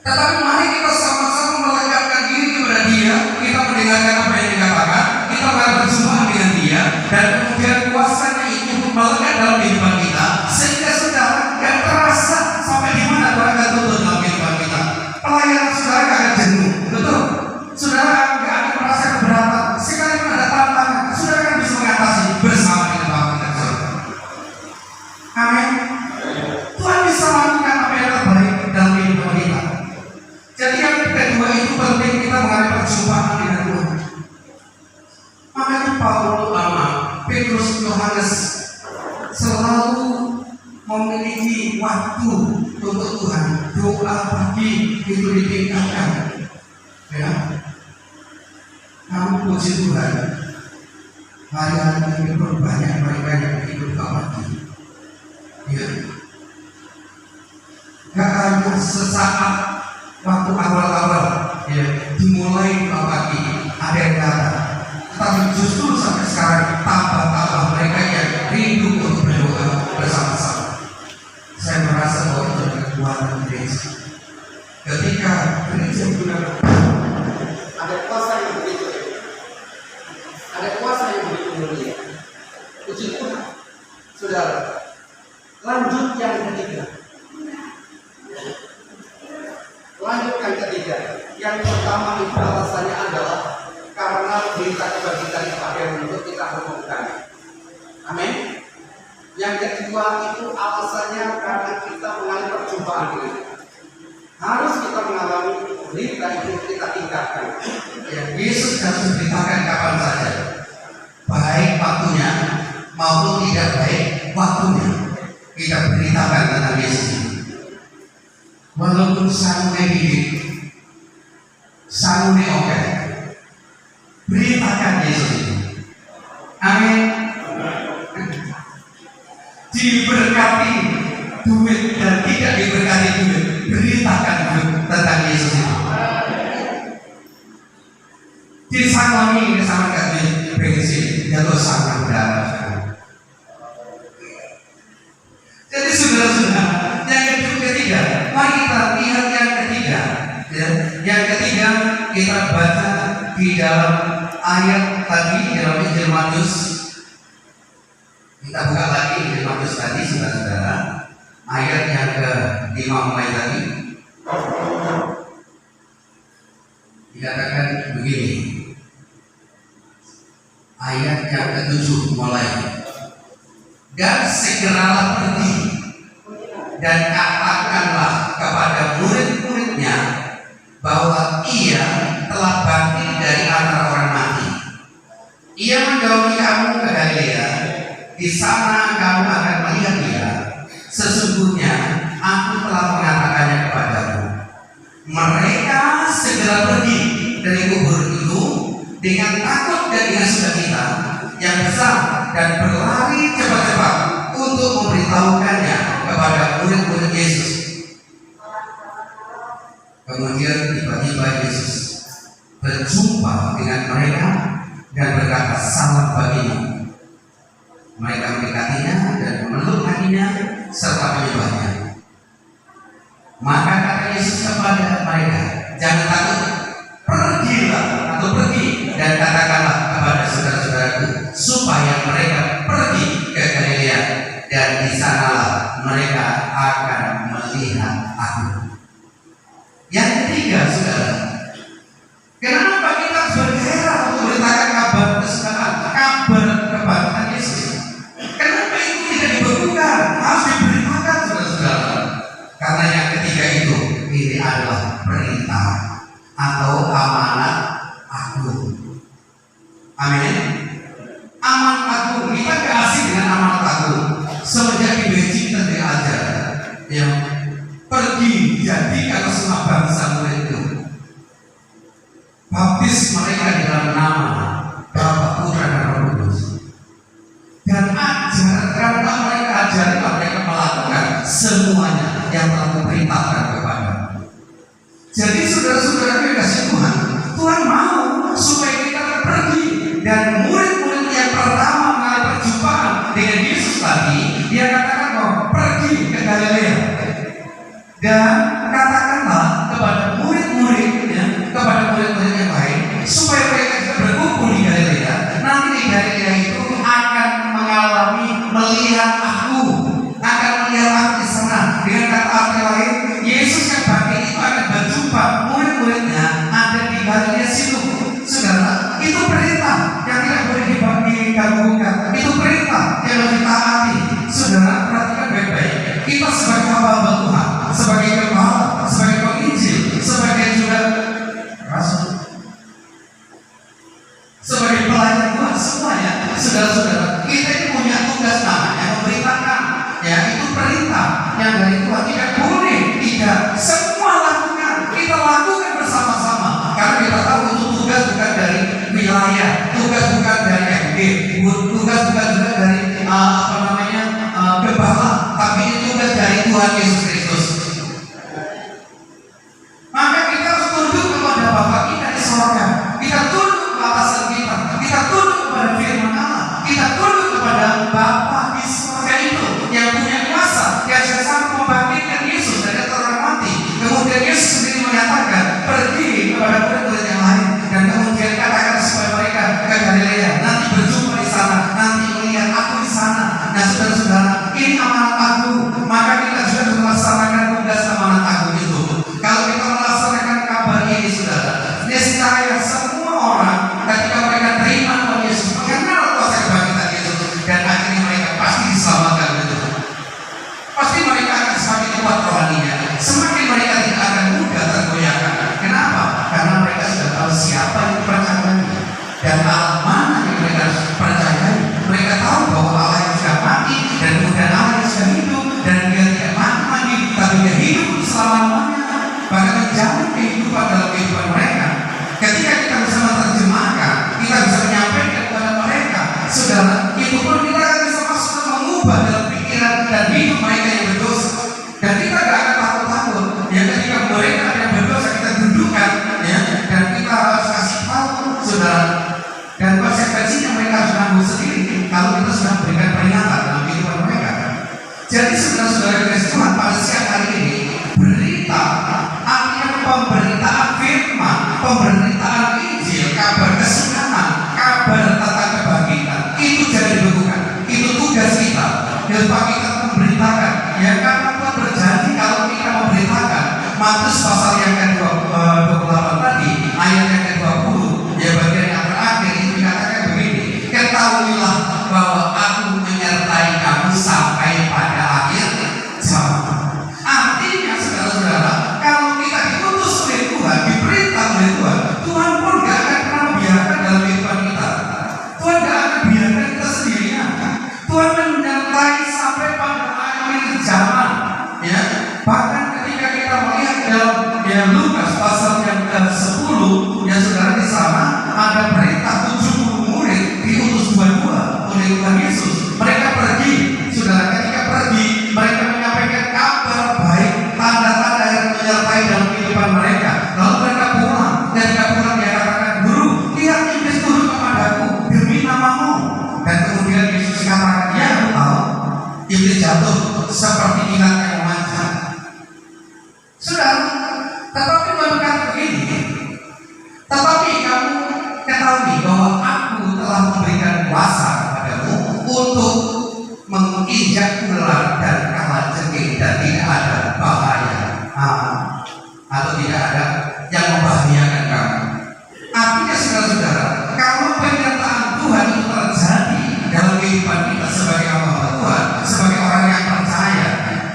Tetapi mari kita sama-sama melekatkan diri kepada Dia, kita mendengarkan apa yang dikatakan, kita berjumpa dengan Dia, dan kemudian kuasanya itu melekat dalam kehidupan kita, sehingga saudara gak terasa sampai di mana Tuhan akan tuntun dalam kehidupan kita. Pelayanan saudara gak akan jenuh, betul. Saudara gak akan merasa keberatan. Sekalipun ada tantangan, saudara akan bisa mengatasi bersama dengan Bapa kita. Amin. Tuhan bisa melakukan apa yang terbaik dalam kehidupan kita. Jadi yang kedua itu penting kita mengalami perjumpaan dengan Tuhan. Makanya Petrus, Yohanes selalu memiliki waktu untuk Tuhan. Doa pagi itu ditingkatkan, ya. Namun puji Tuhan, hari-hari ini berbanyak mereka yang hidup sesaat waktu awal-awal ya, dimulai pagi ada yang datang, tetapi justru sampai sekarang tambah-tambah mereka yang rindu untuk berdoa bersama-sama. Saya merasa bahwa itu adalah kekuatan gereja. Ketika gereja benar Ada kuasa yang begitu, ada kuasa yang begitu mulia. Puji Tuhan, saudara. Lanjut yang ketiga. Lanjut yang ketiga. Yang pertama itu alasannya adalah karena berita kebajikan itu yang menuntut kita menemukan. Amin. Yang kedua itu alasannya karena kita mengalami perjumpaan dengan Tuhan. Harus kita mengalami berita itu kita tingkatkan. ya, Yesus harus diberitakan kapan saja, baik waktunya maupun tidak baik waktunya, kita beritakan tentang Yesus ini. Walaupun sanune hidup, sanune oke, beritakan Yesus ini. Amin. Diberkati duit dan tidak diberkati duit, beritakan tentang Yesus ini. Disanami sama kaki bensin jatuh sama darah. Jadi saudara-saudara, yang ketiga, mari kita lihat yang ketiga. Ya. Yang ketiga kita baca di dalam ayat tadi dalam Injil Matius. Kita buka lagi Injil Matius tadi, saudara-saudara, ayat yang ke-5 mulai tadi. Dikatakan begini. Ayat yang ke-7 mulai. Dan segeralah pergi dan katakanlah kepada murid-muridnya bahwa ia telah bangkit dari antara orang mati. Ia mendahului kamu ke Galilea. Di sana kamu akan melihat dia. Sesungguhnya aku telah mengatakannya kepadamu. Mereka segera pergi dari kubur itu dengan takut dan dengan sukacita yang besar dan berlari cepat-cepat untuk memberitahukannya kepada murid-murid Yesus. Kemudian tiba-tiba Yesus berjumpa dengan mereka dan berkata, "Salam bagimu." Mereka mendekatinya dan memeluk kakinya serta menyembahnya. Maka kata Yesus kepada mereka, "Jangan takut, pergilah atau pergi dan katakanlah kepada saudara-saudaraku supaya mereka pergi ke Galilea dan di sanalah mereka akan melihat aku." Yang ketiga, saudara, kenapa kita bergerak untuk memberitakan kabar kesukaan, kabar kebangkitan Yesus? Kenapa itu tidak dibekukan, harus diberitakan, saudara-saudara? Karena yang ketiga itu, ini adalah perintah atau amanat agung. Amin. Amanat agung, kita gak asing dengan amanat agung. Semenjak di Beijing kita diajar yang pergi jadikan semua bangsa muridku, baptis mereka di dalam nama Bapa, Putra dan Roh Kudus, dan ajarkanlah mereka, ajarkanlah mereka melakukan semuanya yang telah kuperintahkan kepada. Jadi saudara-saudara yang kasih Tuhan, Tuhan mau supaya kita pergi dan murid-murid yang pertama mengalami perjumpaan dengan Yesus tadi, dia katakan bahwa pergi ke Galilea dan katakanlah kepada murid-muridnya, kepada murid-murid yang lain, supaya mereka juga berkumpul di Galilea. Nanti di Galilea itu akan mengalami melihat aku, akan melihat aku di sana. Dengan kata lain, Yesus yang bangkit itu akan berjumpa murid-muridnya ada di Galilea situ. kalau kita sudah memberikan peringatan dalam kehidupan mereka. Jadi saudara-saudara Kristus Tuhan, pada siang hari ini berita, artinya pemberitaan firman, pemberitaan Injil, kabar kesukaran, kabar tentang kebangkitan, itu jangan dilakukan. Itu tugas kita. Dan kita memberitakan. Ya, karena Tuhan berjanji kalau kita memberitakan. Matius pasal yang ke-28 tadi, ayat yang ke-20, ya bagian yang terakhir itu dikatakan begini: ketahuilah bahwa aku menyertai kamu sampai pada akhir zaman. Artinya saudara-saudara, kalau kita diutus oleh Tuhan, diperintah oleh Tuhan, Tuhan pun gak akan pernah membiarkan dalam kehidupan kita. Tuhan gak akan biarkan kita sendirian. Tuhan menyertai sampai pada akhir zaman. Ya, bahkan ketika kita melihat dalam Lukas pasal yang ke-10, ya saudara, di sana ada perintah 70 murid diutus dua-dua oleh Tuhan Yesus. Mereka pergi, saudara, ketika pergi mereka menyampaikan kabar baik, tanda-tanda yang menyertai dalam kehidupan mereka. Lalu mereka pulang. Ketika pulang dia katakan, guru, lihat iblis turun kepadaku demi namamu. Dan kemudian Yesus katakan, ya aku tahu, iblis jatuh seperti kilat yang memanjat. Saudara, tetapi Tuhan berkata begini, tetapi kamu ketahui bahwa aku telah memberikan kuasa kepadamu untuk menginjak ular dan kalajengking, dan tidak ada bahaya atau tidak ada yang membahayakan kamu. Artinya saudara-saudara, kalau pernyataan Tuhan itu terjadi dalam kehidupan kita sebagai hamba Tuhan, sebagai orang yang percaya,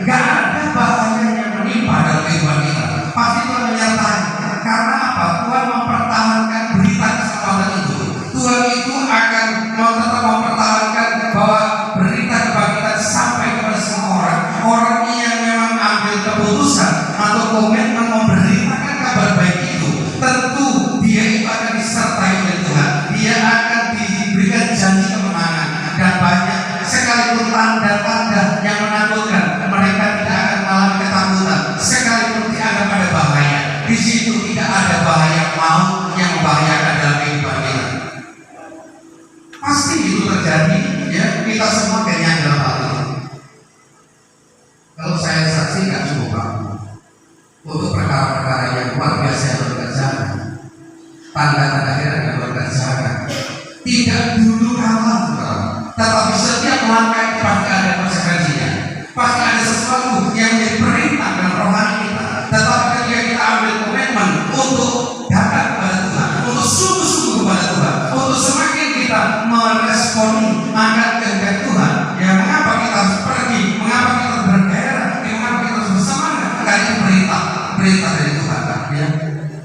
nggak ada bahaya yang menimpa dalam kehidupan kita. Pasti Tuhan menyertai. Karena apa? Tuhan mempertahankan berita keselamatan itu. Tuhan itu akan tetap mempertahankan bahwa berita kebangkitan sampai kepada semua orang. Orang yang memang ambil keputusan atau komitmen memberitakan kabar baik itu, tentu dia itu akan disertai oleh Tuhan. Dia akan diberikan janji kemenangan, dan banyak sekalipun tanda-tanda yang menakutkan, mereka tidak akan mengalami ketakutan. Sekalipun dianggap ada bahaya, di situ tidak ada bahaya maut yang membahayakan dalam kehidupan kita. Pasti itu terjadi, ya. Kita semua kayaknya dalam hal itu. Kalau saya saksi nggak cukup Pak, untuk perkara-perkara yang luar biasa yang berkerjakan, tanda-tanda heran yang berkerjakan, tidak dulu kalah, tetapi setiap langkah pasti ada konsekuensinya. Pasti ada sesuatu yang menjadi perintah dan rohani kita. Tetapi ketika kita ambil komitmen untuk datang kepada Tuhan, untuk sungguh-sungguh kepada Tuhan, untuk semakin kita meresponi akan kehendak Tuhan, ya mengapa kita harus pergi, mengapa kita harus bergairah, mengapa kita harus bersemangat? Karena itu perintah dari Tuhan, ya,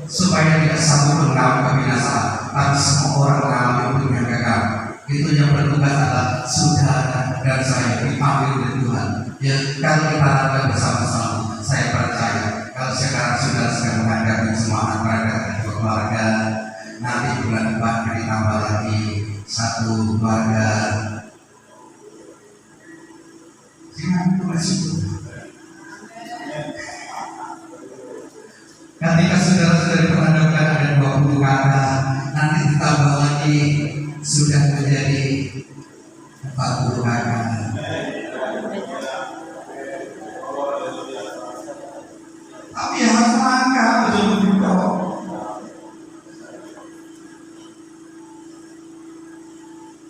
supaya tidak satu pun mengalami kebinasaan, tapi semua orang mengalami hidup yang kekal. Itu yang bertugas adalah saudara dan saya dipanggil oleh Tuhan. Ya, kalau kita lakukan bersama-sama, saya percaya kalau sekarang saudara sedang menghadapi semangat mereka dan keluarga, nanti bulan depan ditambah lagi satu keluarga. Jangan bersyukur. Ketika saudara-saudari perhadapkan ada 20 kakak, nanti ditambah lagi sudah menjadi 40 kakak. Tapi harus langkah betul-betul.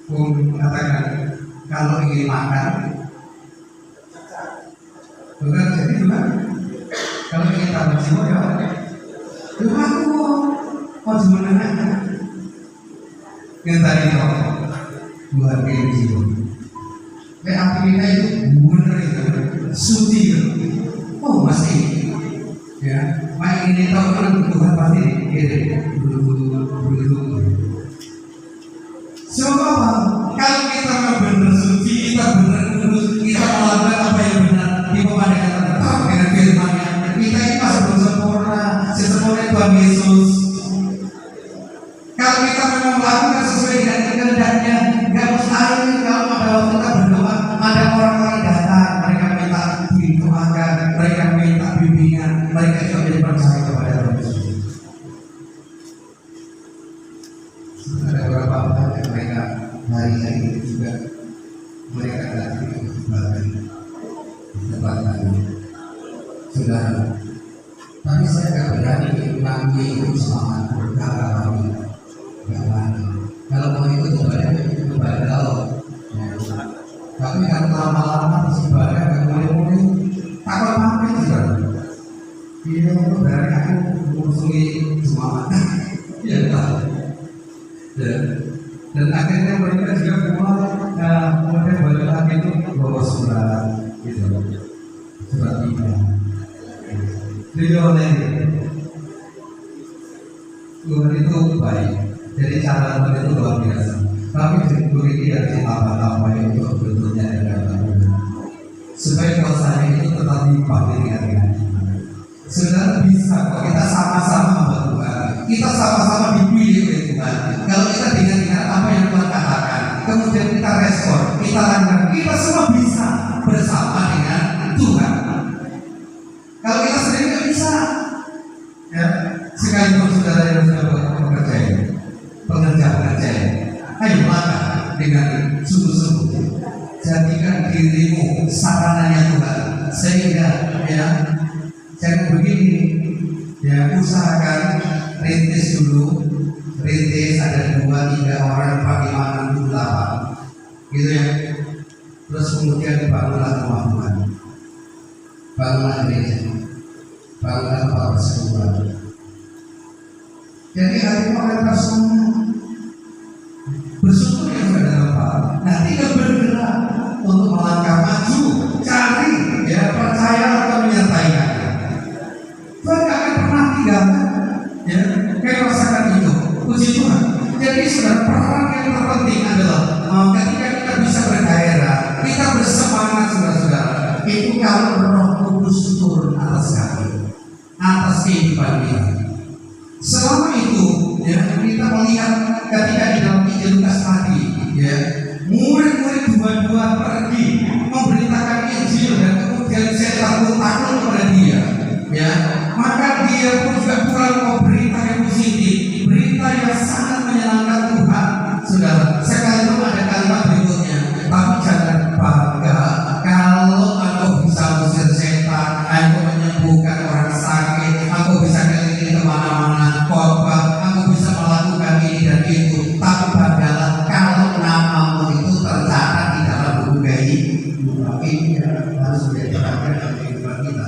Bung mengatakan kalau ingin makan, bukan jadi juga. Kalau ingin tambah jiwa ya, Tuhan mau sebenarnya. Yang tadi tahu buat jiwa. Aktivitas itu benar itu suci. Oh mesti. Ya, main ini tahu kan Tuhan pasti bulu. Coba kalau kita benar suci, kita benar kudus, kita melakukan apa yang benar di pemandangan tetap dengan firman-Nya, kita ini masih belum sempurna, sesempurna Tuhan Yesus. Kalau kita memang melakukan sesuai dengan kehendaknya, nggak mustahil kalau pada waktu kita berdoa ada orang-orang datang, mereka minta didoakan, mereka minta bimbingan, mereka juga percaya kepada Tuhan Yesus. hari-hari juga mereka datang ke tempat kami. Saudara, tapi saya tidak berani mengambil itu semangat berkata kami. Kalau mau ikut ibadah Allah. Tapi kalau lama-lama ibadah nggak mulai takut mampir juga. Ini itu berarti aku mengusungi semangat. Ya tahu. Dan akhirnya mereka juga mulai baca lagi itu bawa surat gitu, surat iman. Tujuannya Tuhan itu baik, jadi cara Tuhan itu luar biasa. Tapi begitu ya apa-apa itu bentuknya adalah supaya kuasanya itu tetap dipakai dengan Saudara bisa kalau kita sama-sama membuat Tuhan, kita sama-sama dipilih oleh Tuhan. Kalau kita dengar apa yang Tuhan katakan, kemudian kita respon, kita langgar, kita semua bisa bersama dengan Tuhan. Kalau kita sendiri nggak bisa, ya sekalipun saudara yang sudah bekerja, pengerja, ayo langkah dengan sungguh-sungguh. Jadikan dirimu sarananya Tuhan, sehingga ya jangan begini, ya usahakan rintis dulu, rintis ada 2-3 orang pakai 68, gitu ya. Terus kemudian bangunlah rumah Tuhan, bangunlah gereja, bangunlah tempat persekutuan. Jadi hari ini kita semua bersyukur yang sudah dapat. Nah, tinggal bergerak untuk melangkah maju, cari, ya percaya atau menyertai. Tuhan gak akan pernah tinggalkan, ya. Kayak rasakan itu, puji Tuhan. Jadi saudara, peran yang terpenting adalah ketika kita bisa bergairah, kita bersemangat, saudara-saudara. Itu kalau Roh Kudus turun atas kami, atas kehidupan kita. Selama itu, ya kita melihat ketika di dalam Injil Lukas tadi, ya murid-murid dua-dua pergi memberitakan Injil dan kemudian setan pun takut kepada dia, ya. Maka dia pun juga pulang mau berita yang positif, berita yang sangat menyenangkan Tuhan. Saudara, sekalipun ada kalimat berikutnya, tapi jangan bangga kalau engkau bisa mengusir setan, engkau menyembuhkan orang sakit, engkau bisa keliling kemana-mana, khotbah, engkau bisa melakukan ini dan itu. Tapi banggalah kalau namamu itu tercatat di dalam buku kehidupan. Ini harus menjadi perhatian dalam kehidupan kita.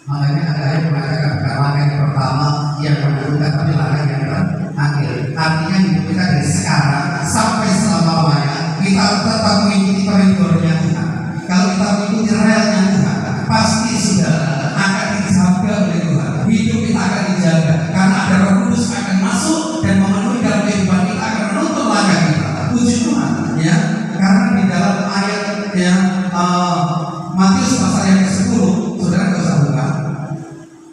Makanya ada yang mengatakan langkah yang pertama yang menentukan, tapi langkah yang terakhir. Artinya hidup kita dari sekarang sampai selama-lamanya kita tetap mengikuti koridornya Tuhan. Kalau kita mengikuti relnya Tuhan, pasti saudara akan dijaga oleh Tuhan. Hidup kita akan dijaga karena ada Roh Kudus akan masuk dan memenuhi dalam kehidupan kita, akan menuntun langkah kita. Puji Tuhan, ya. Karena di dalam ayat yang Matius pasal yang ke-10, saudara nggak usah buka.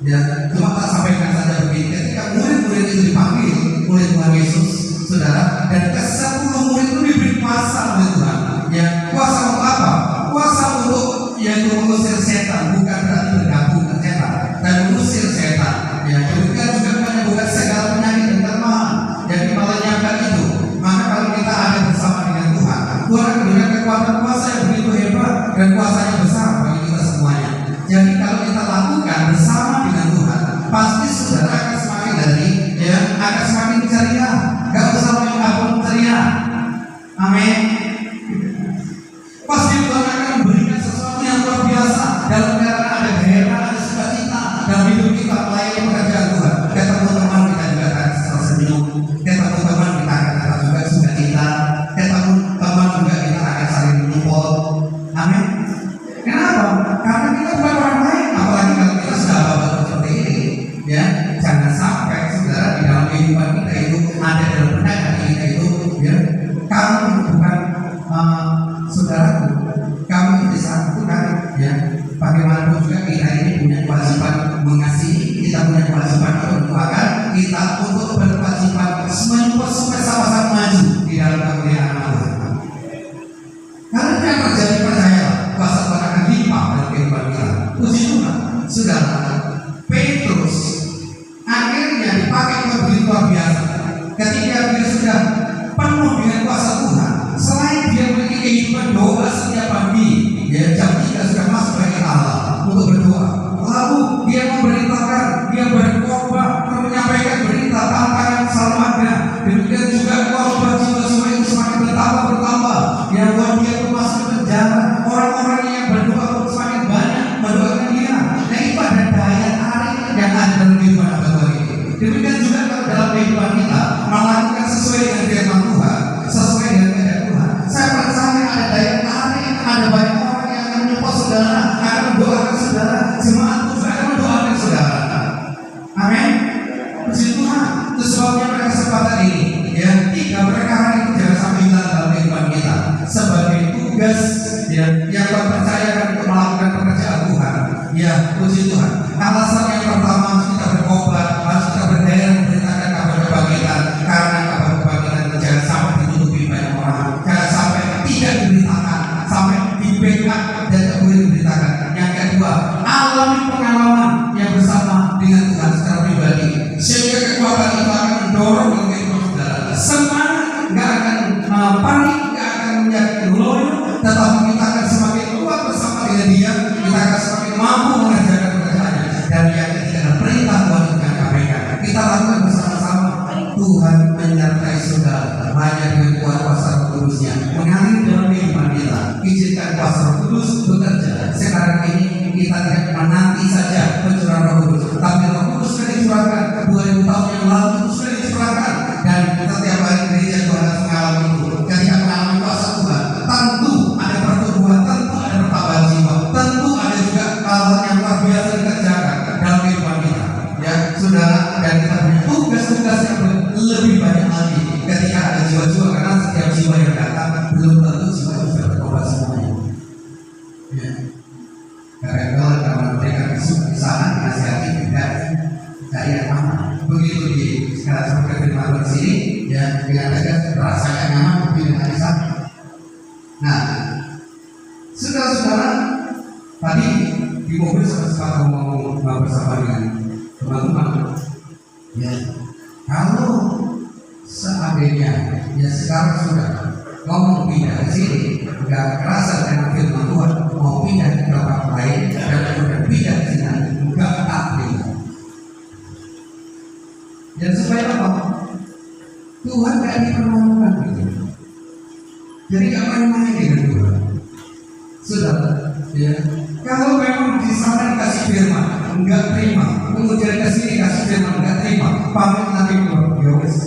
Ya, cuma tak sampaikan saja begini. Ketika murid-murid itu dipanggil oleh Tuhan Yesus, saudara, dan ke-10 murid itu diberi kuasa oleh Tuhan. Ya, kuasa untuk apa? Kuasa untuk yaitu mengusir setan, bukan berarti bergabung dengan setan, dan mengusir setan. Ya, demikian juga menyembuhkan segala penyakit dan kelemahan. Jadi melenyapkan itu. Maka kalau kita ada bersama dengan Tuhan, Tuhan akan berikan kekuatan kuasa yang begitu hebat dan kuasanya besar bagi kita semuanya. Jadi kalau kita lakukan bersama dengan Tuhan, pasti saudara akan semakin dari, ya, akan semakin ceria. Gak usah main apapun ceria. Amin. Pasti Tuhan akan memberikan sesuatu yang luar biasa dalam karena ada gairah, ada sukacita dalam hidup kita melayani pekerjaan Tuhan. Ketemu teman kita juga akan tersenyum. Ketemu teman kita akan juga sukacita. Ketemu teman juga kita akan saling menyupport. Amin. Kenapa? Karena kita bukan orang lain, apalagi kalau kita sudah bapak seperti ini, ya. Jangan sampai saudara di dalam kehidupan kita itu ada dalam benak hati kita itu, ya. Kamu bukan saudaraku, kamu disatukan, ya. Bagaimanapun juga kita ini punya kewajiban mengasihi, kita punya kewajiban untuk mendoakan, kita untuk berkewajiban menyupport supaya sama-sama maju di dalam kemuliaan Allah. Karena yang terjadi percaya kuasa Tuhan akan limpah dalam kehidupan kita. Puji Tuhan, saudara. Petrus akhirnya dipakai begitu luar biasa. Ketika dia sudah penuh dengan kuasa Tuhan, selain saudara akan mendoakan saudara, jemaat Tuhan akan mendoakan saudara. Amin. Puji Tuhan. Itu sebabnya pada kesempatan ini, ya, 3 perkara itu jangan sampai hilang dalam kehidupan kita sebagai tugas, ya, yang Tuhan percayakan untuk melakukan pekerjaan Tuhan. Ya, puji Tuhan. Alasan yang pertama, harus kita bertobat, harus kita berdaya memberitakan kabar kebangkitan, karena kabar kebangkitan itu jangan sampai ditutupi banyak orang, jangan sampai tidak diberitakan, sampai di backup dan tidak boleh diberitakan. Yang kedua, alami pengalaman yang bersama dengan Tuhan secara pribadi, sehingga kekuatan itu akan mendorong kehidupan saudara. Semangat, nggak akan panik, nggak akan menjadi loyo, tetapi kita akan semakin kuat bersama dengan Dia, kita akan semakin mampu mengerjakan pekerjaannya. Dan yang ketiga, perintah Tuhan dengan KPK kita lakukan bersama-sama. Tuhan menyertai saudara hanya dengan kuat kuasa Roh Kudusnya mengalir dalam kehidupan kita. Izinkan kuasa Roh Kudus bekerja. Sekarang ini kita tidak menanti saja pencurahan Roh Kudus, tapi Roh Kudus sudah dicurahkan 2000 tahun yang lalu, itu sudah dicurahkan, dan setiap hari gereja Tuhan harus mengalami itu. Ketika mengalami kuasa Tuhan, tentu ada pertumbuhan, tentu ada pertambahan jiwa, tentu ada juga hal-hal yang luar biasa dikerjakan dalam kehidupan kita. Ya, saudara, dan kita punya tugas-tugas yang lebih banyak lagi ketika ada jiwa-jiwa, karena setiap jiwa yang datang belum tentu jiwa itu sudah bertobat semuanya. Ya. Karena kalau mereka di sana dinasihati tidak yang aman. Begitu di sekarang seperti firman Tuhan sini, ya, dengan tegas rasakan nyaman lebih dengan di sana. Nah, saudara-saudara, tadi di mobil sempat ngomong bersama dengan teman-teman, ya, kalau seandainya ya sekarang sudah ngomong pindah ke sini, nggak kerasa dengan firman Tuhan, mau pindah ke tempat lain dan kemudian pindah ke sini, nggak takdir. Dan supaya apa? Tuhan nggak dipermalukan gitu. Jadi nggak main-main dengan Tuhan. Sudah, ya. Kalau memang di sana dikasih firman, nggak terima, kemudian ke sini kasih firman, nggak terima, pamit nanti keluar, ya wes.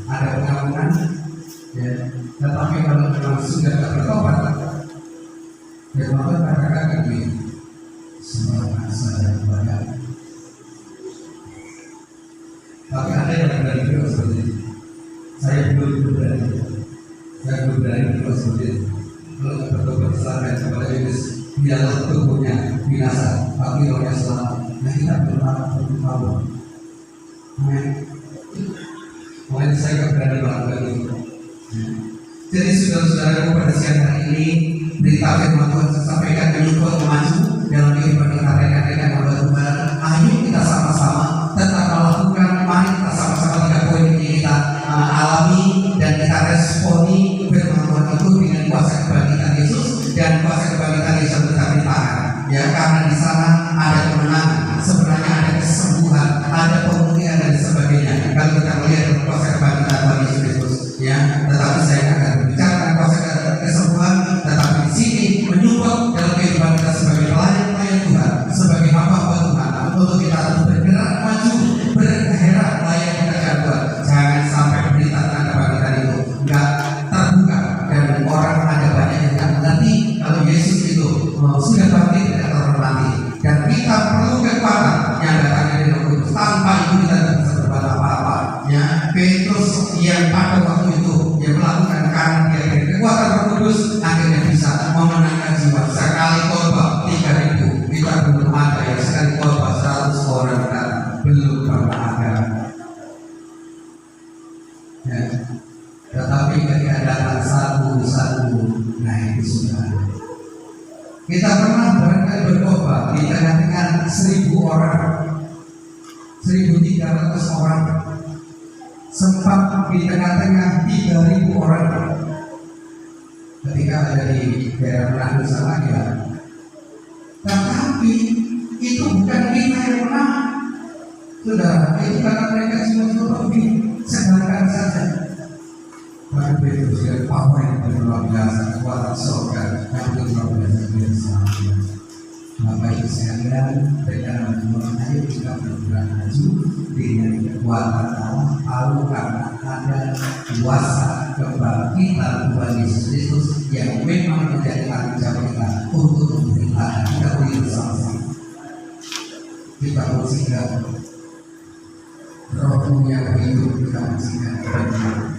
Ada pengampunan, ya. Tetapi kalau memang sudah tak bertobat, ya Tuhan katakan begini, semangat saya banyak. Tapi ada yang berani juga seperti itu. Saya belum berani, juga seperti itu. Kalau tak bertobat silahkan kepada Yesus, biarlah tubuhnya binasa, tapi rohnya selamat. Nah, kita bertahu. Amin. Makanya saya tidak berani melakukan itu. Jadi saudara-saudara, pada siang hari ini berita firman Tuhan saya sampaikan menyupport maju dalam kehidupan kita rekan-rekan hamba Tuhan. Ayo kita sama-sama tetap melakukan, mari kita sama-sama 3 poin ini kita alami dan kita responi firman Tuhan itu dengan kuasa kebangkitan Yesus, dan kuasa kebangkitan Yesus kita bertahan. Ya, karena di sana ada kemenangan, sebenarnya ada kesembuhan, ada pemulihan dan sebagainya. Kalau kita melihat kuasa kebangkitan Tuhan Yesus Kristus, ya. Tetapi saya akan berbicara kuasa kesembuhan, tetapi di sini menyupport dalam kehidupan kita sebagai pelayan Tuhan, sebagai hamba Tuhan, untuk kita terus bergerak maju, bergerak melayani pekerjaan Tuhan. Jangan sampai berita tentang kebangkitan itu nggak terbuka dan orang ada banyak yang tidak mengerti kalau Yesus itu sudah bangkit dan terhormati. Dan kita perlu kekuatan yang datang dari Roh Kudus. Tanpa itu kita tidak bisa berbuat apa-apa. Ya, Petrus yang pada waktu itu yang melakukan karena dia dari kekuatan Roh Kudus akhirnya bisa memenangkan jiwa. Sekali khotbah 3.000, kita belum ada yang sekali khotbah 100 orang kita belum pernah ada. Ya. Tetapi ketika datang satu-satu, nah itu sudah ada. Kita pernah barangkali berkhotbah di tengah-tengah 1.000 orang, 1.300 orang, sempat di tengah-tengah 3.000 orang. Ketika ada di daerah Manado sana, ya. Tetapi itu bukan kita yang menang, saudara. Itu karena mereka semua lebih sedangkan saja. Bahkan Petrus yang power yang luar biasa, kekuatan surga yang luar biasa. Bapak Ibu sekalian, dengan ayo kita bergerak maju dengan kekuatan Allah, tahu karena ada kuasa kebangkitan Tuhan Yesus Kristus yang memang menjadi tanggung jawab kita musikan. Rohnya hidup kita musikan.